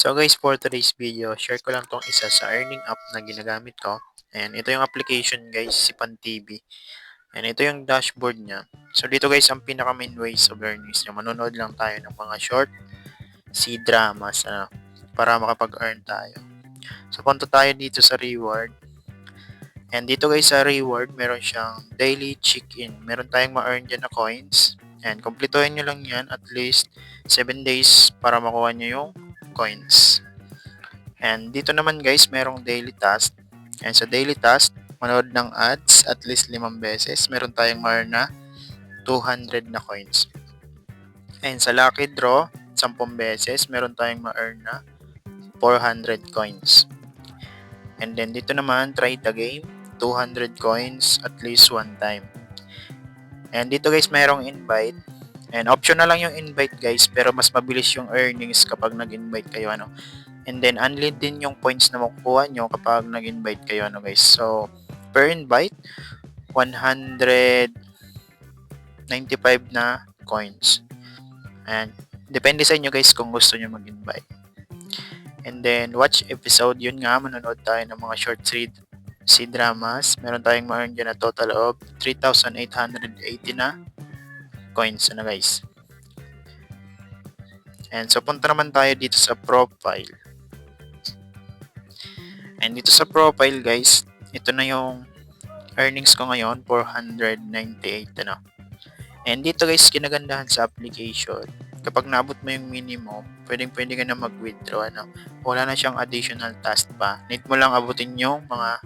So guys, for today's video, share ko lang tong isa sa earning app na ginagamit ko. And ito yung application guys, si PanTV. And ito yung dashboard niya. So dito guys, ang pinaka main ways of earnings niya. Manonood lang tayo ng mga short, C-dramas para makapag-earn tayo. So punta tayo dito sa reward. And dito guys sa reward, meron siyang daily check-in. Meron tayong ma-earn dyan na coins. And kumpletuhin nyo lang yan at least 7 days para makuha nyo yung coins. And dito naman guys, merong daily task. And sa daily task, manood ng ads at least 5 beses. Meron tayong ma-earn na 200 na coins. And sa lucky draw, 10 beses, meron tayong ma-earn na 400 coins. And then dito naman, try the game, 200 coins at least one time. And dito guys, mayroong invite. And optional lang yung invite guys, pero mas mabilis yung earnings kapag nag-invite kayo And then unlimited din yung points na makukuha nyo kapag nag-invite kayo guys. So per invite, 195 na coins. And depende sa inyo guys kung gusto nyo mag-invite. And then watch episode, yun nga, manonood tayo ng mga short C-dramas. Meron tayong ma-earn dyan na total of 3,880 na coins guys. And so punta naman tayo dito sa profile. And dito sa profile guys, ito na yung earnings ko ngayon, 498 And dito guys, kinagandahan sa application, kapag naabot mo yung minimum, pwede ka na mag-withdraw Wala na siyang additional task pa. Need mo lang abutin yung mga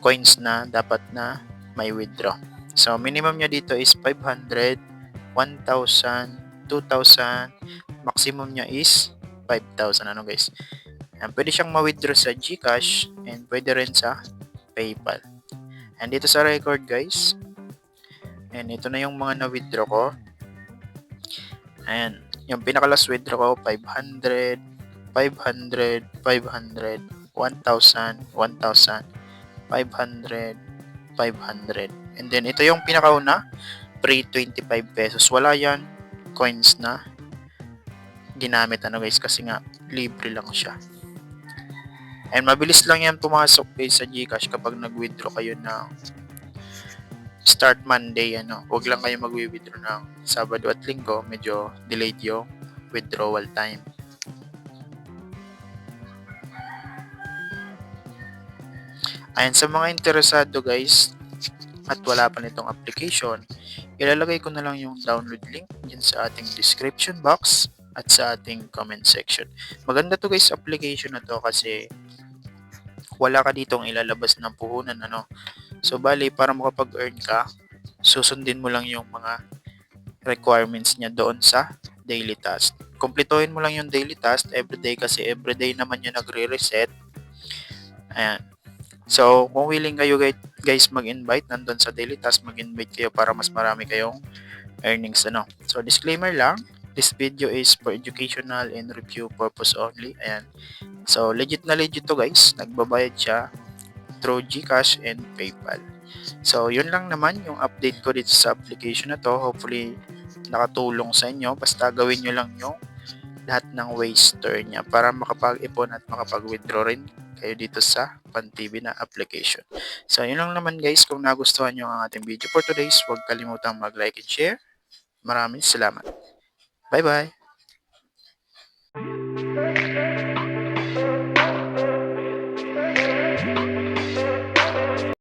coins na dapat na may withdraw. So minimum niya dito is 500, 1,000, 2,000, maximum niya is 5,000 guys. And pwede siyang ma-withdraw sa GCash and pwede rin sa PayPal. And dito sa record guys, and ito na yung mga na-withdraw ko. And yung pinaka-last withdraw ko, 500, 500, 500, 1,000, 1,000, 500, 500. And then ito yung pinakauna, pre 25 pesos. Wala yan coins na ginamit guys, kasi nga libre lang siya. And mabilis lang yan pumasok guys sa GCash kapag nag-withdraw kayo ng start Monday. Huwag lang kayo mag-withdraw ng Sabado at Linggo. Medyo delayed yung withdrawal time. Ayan, sa mga interesado guys at wala pa nitong application, ilalagay ko na lang yung download link dyan sa ating description box at sa ating comment section. Maganda to guys, application na to kasi wala ka ditong ilalabas ng puhunan So bali, para makapag-earn ka, susundin mo lang yung mga requirements niya doon sa daily task. Kumpletuhin mo lang yung daily task everyday kasi everyday naman yung nagre-reset. Ayan. So, kung willing kayo guys mag-invite nandun sa daily task, mag-invite kayo para mas marami kayong earnings So, disclaimer lang, this video is for educational and review purpose only. Ayan. So, legit na legit to guys. Nagbabayad siya through GCash and PayPal. So, yun lang naman yung update ko dito sa application na to. Hopefully, nakatulong sa inyo. Basta gawin nyo lang yung lahat ng ways niya para makapag-ipon at makapag-withdraw rin kayo dito sa PanTV na application. So, yun lang naman guys. Kung nagustuhan nyo ang ating video for today's, huwag kalimutang mag-like and share. Maraming salamat. Bye-bye!